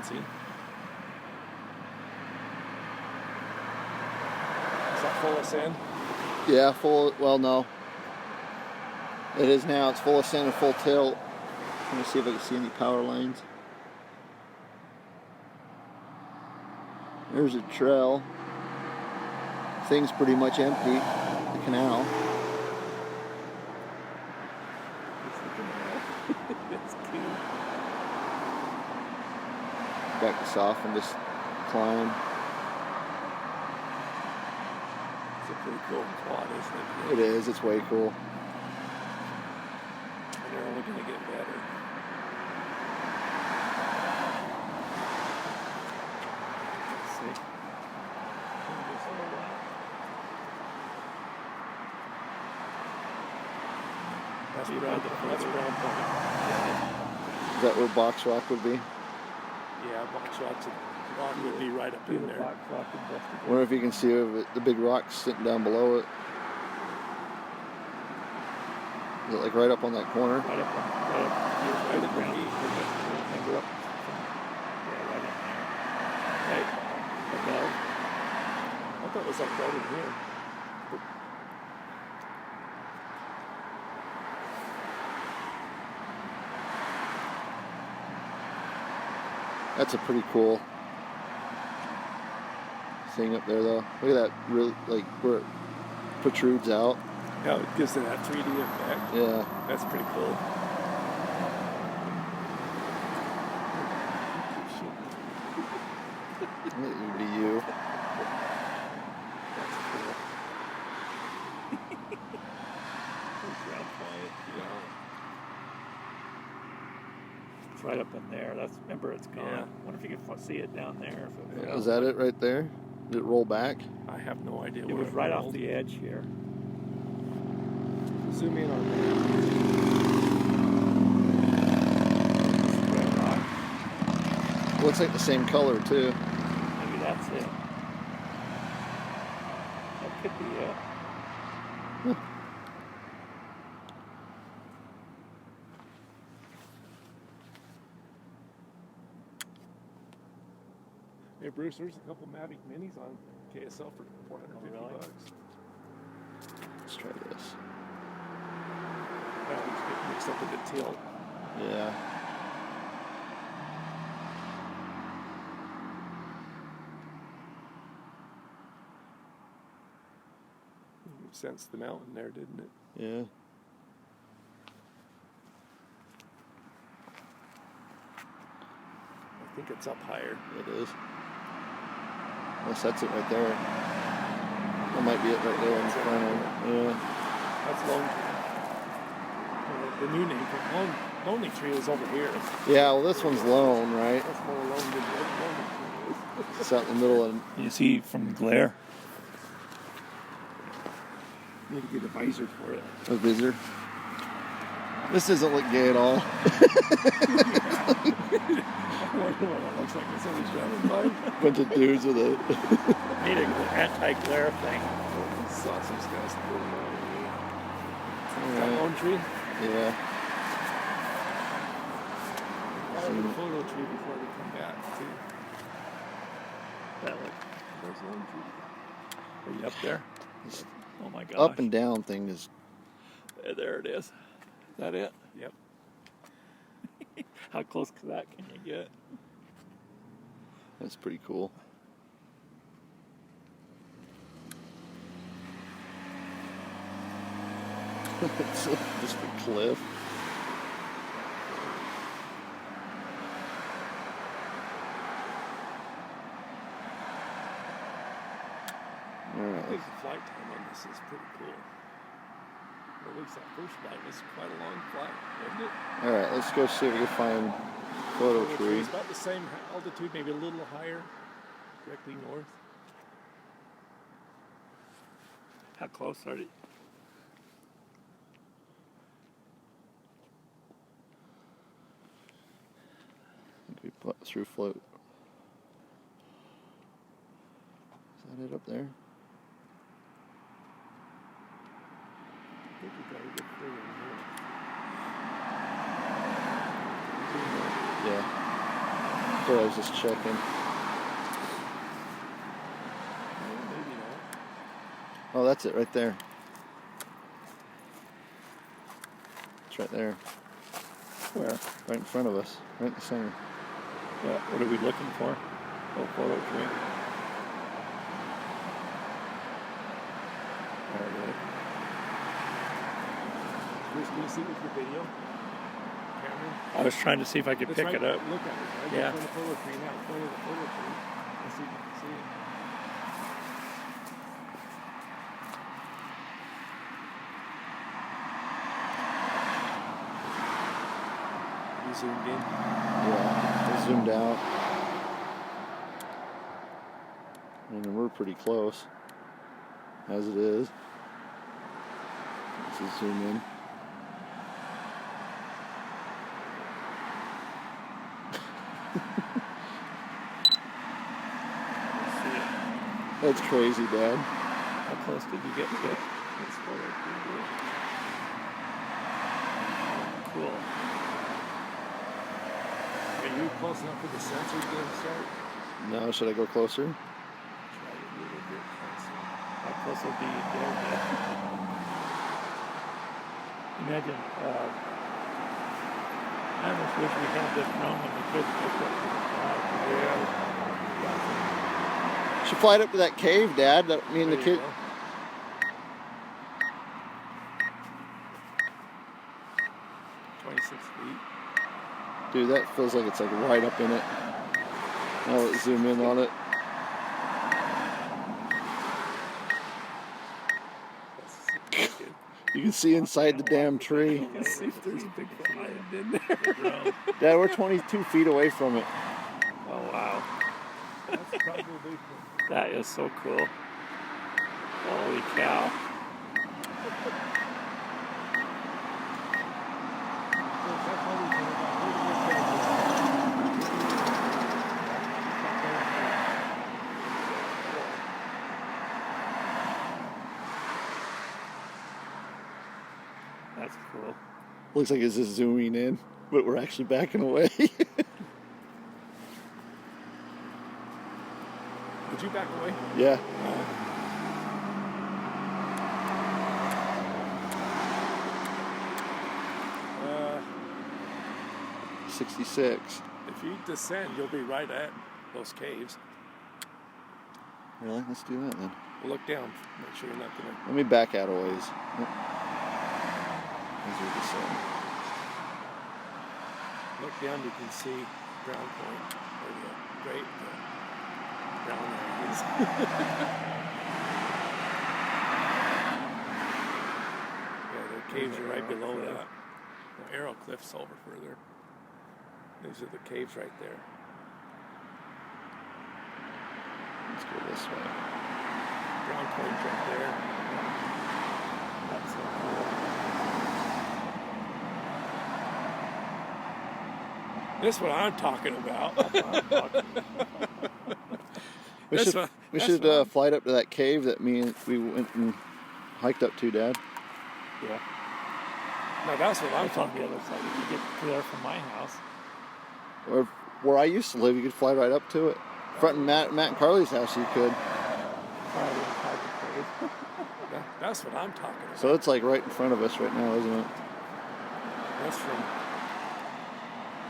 fancy. Is that full of sand? Yeah, full. Well, no. It is now. It's full of sand and full tilt. Let me see if I can see any power lines. There's a trail. Thing's pretty much empty. The canal. That's cute. Back to soft and just climb. It's a pretty cool quad, isn't it? It is. It's way cool. And they're only going to get better. Let's see. That's ground point. Is that where Box Rock would be? Yeah, box rocks would be right up in there. I wonder if you can see the big rocks sitting down below it. Is it like right up on that corner? Right up the ground. Finger up. Yeah, right in there. Hey, above. I thought it was like right in here. That's a pretty cool thing up there, though. Look at that, real like where it protrudes out. Yeah, it gives it that 3D effect. Yeah, That's pretty cool. it would be you. That's cool. Ground point, yeah. It's right up in there. Remember, it's gone. Yeah. I wonder if you can see it down there. Is that it right there? Did it roll back? I have no idea. It was right off the edge here. Zoom in on that. Looks like the same color too. Maybe that's it. That could be it. Hey Bruce, there's a couple Mavic Minis on KSL for $450. Let's try this. Batteries get mixed up with the tilt. Yeah. You sensed the mountain there, didn't it? Yeah. I think it's up higher. It is. Unless that's it right there. That might be it right there in front of it. Yeah. That's Lone Tree. The new name for Lonely Tree is over here. Yeah, well this one's Lone, right? That's more alone than Lonely Tree is. It's out in the middle of... You see from the glare? Need to get a visor for it. A visor? This doesn't look gay at all. Looks like somebody's driving by. Bunch of dudes with a... Need an anti-glare thing. Saw some guys pulling out. That Lone Tree? Yeah. I'll do a photo tree before we come back, too. That look. There's Lone Tree. Are you up there? Oh my gosh. Up and down thing is... There it is. Is that it? Yep. How close to that can you get? That's pretty cool. It's just a cliff. I think the flight time on this is pretty cool. Or at least that first flight was quite a long flight, wasn't it? Alright, let's go see if we can find photo tree. It's about the same altitude, maybe a little higher, directly north. How close are you? I think we put through float. Is that it up there? I think we got a good further north. Yeah. But I was just checking. Maybe not. Oh, that's it right there. It's right there. Where? Right in front of us. Right in the center. What are we looking for? Oh, 403. There it is. Can you see with your video? Cameron? I was trying to see if I could It's pick right, it up. Look at it. Right? Yeah. It's on the photo tree now. It's going to the photo tree. Let's see if you can see it. You zoomed in. Yeah, I zoomed out. And we're pretty close, as it is. Let's just zoom in. Let's see it. That's crazy, Dad. How close did you get to it? That's 403. Cool. Are you close enough for the sensor to start? Now, should I go closer? Try it a little bit closer. How close will be there? Imagine, I almost wish we had this drone when we could pick up Should fly it up to that cave, Dad. That me and the There kid. you go. Dude, that feels like it's like right up in it. Now let's zoom in on it. You can see inside the damn tree. You can see if there's a big fly in there. Dad, we're 22 feet away from it. Oh, wow. That's probably That is so cool. Holy cow. That's cool. Looks like it's just zooming in, but we're actually backing away. Did you back away? Yeah. 66. If you descend, you'll be right at those caves. Really? Let's do that then. Look down. Make sure you're not gonna. Let me back out a ways. As we descend. Look down, you can see Brown Point. Or the great brown areas. Yeah, the caves are right below that. The Arrow Cliff's over further. These are the caves right there. Let's go this way. Brown Point's right there. That's so cool. This is what I'm talking about. We should fly it up to that cave that we went and hiked up to, Dad. Yeah. No, that's what I'm That's on talking the other about. side. You can get to there from my house. Or where I used to live, you could fly right up to it. Front of Matt and Carly's house, you could. Probably inside the cave. That's what I'm talking about. So it's like right in front of us right now, isn't it? That's from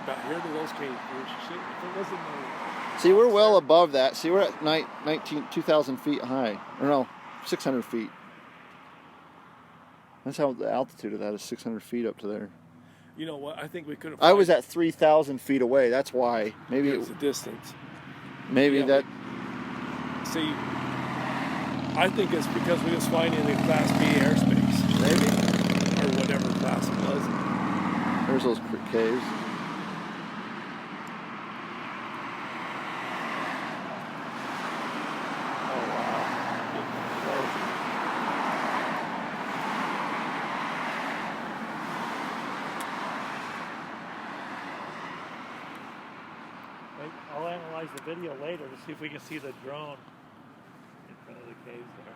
about here to those caves. If it wasn't See, we're well above that. See, we're at 2,000 feet high. Or no, 600 feet. That's how the altitude of that is, 600 feet up to there. you know what? I think we could have. I was at 3,000 feet away. That's why. Maybe It's the distance. maybe Yeah, that. See, I think it's because we was flying in the Class B airspace. Maybe. Or whatever class it was. There's those caves. Oh, wow. I'll analyze the video later to see if we can see the drone in front of the caves there.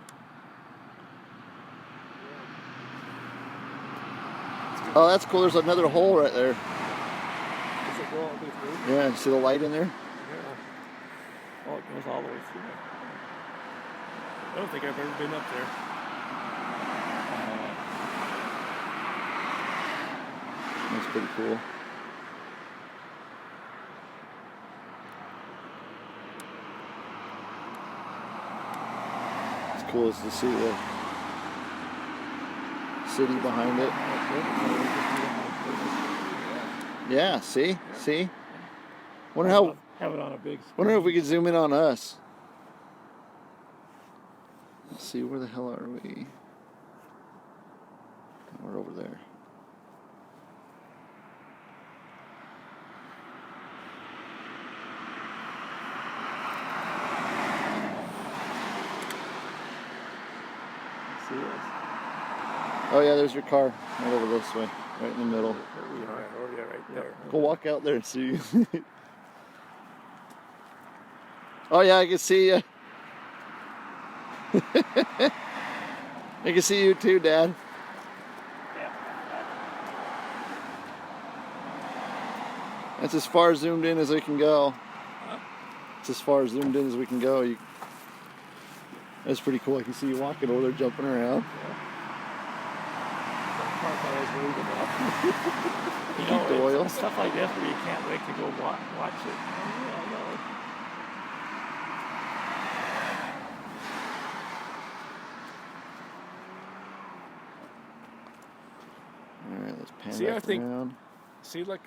Oh, that's cool. There's another hole right there. Does it go all the way through? Yeah, see the light in there? Goes all the way through there. I don't think I've ever been up there. That's pretty cool. It's cool to see the city behind it. Yeah, see? See? Wonder how. Have it on a big screen. Wonder if we could zoom in on us. Let's see, where the hell are we? We're over there. See us. Oh yeah, there's your car. Right over this way. Right in the middle. There we are. Oh, yeah, right there. Go walk out there and see. Oh yeah, I can see you. I can see you too, Dad. That's as far zoomed in as we can go. It's as far zoomed in as we can go. That's pretty cool. I can see you walking over there, jumping around. You Keep the know, oil. it's stuff like that where you can't wait to go watch it. Oh, yeah, All right, let's pan See, back I think- around. See, like,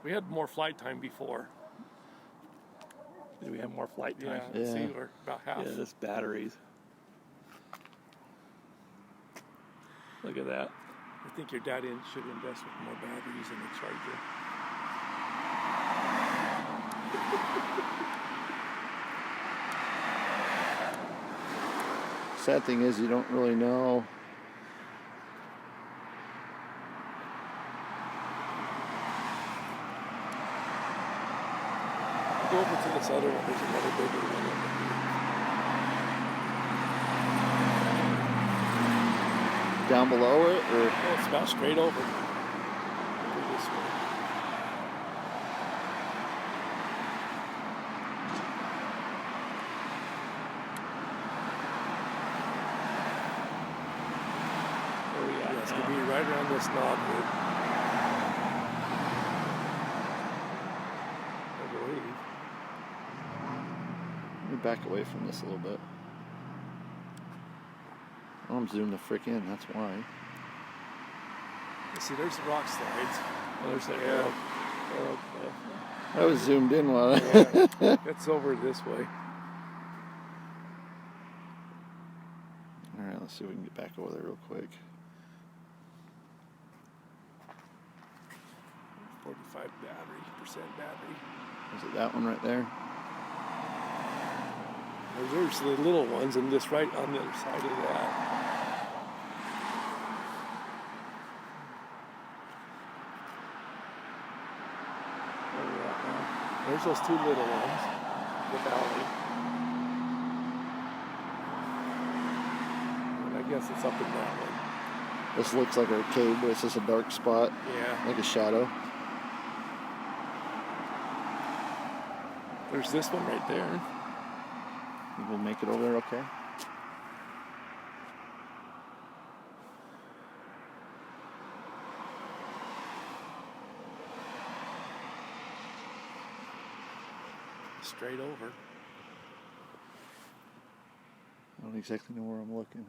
we had more flight time before. Do we have more flight Yeah. time? Yeah. See, we're about half. Yeah, this batteries. Look at that. I think your dad should invest with more batteries in the charger. Sad thing is, you don't really know. Go over to this other one. There's another bigger one. Down below it, or Oh, it's about straight over. Go this way. Where we at Yeah, it's now? going to be right around this knob here. I believe. let me back away from this a little bit. Oh, I'm zoomed the frick in. That's why. You see, there's the rock slides. Oh, there's that Yeah. arrow cliff. I was zoomed in while. Yeah, it's over this way. All right, let's see if we can get back over there real quick. 45 percent battery. Is it that one right there? There's the little ones, and this right on the other side of that. Where we at now? There's those two little ones. The valley. And I guess it's up in that one. This looks like a cave, but it's just a dark spot, Yeah. like a shadow. There's this one right there. Think we'll make it over there okay? Straight over. I don't exactly know where I'm looking.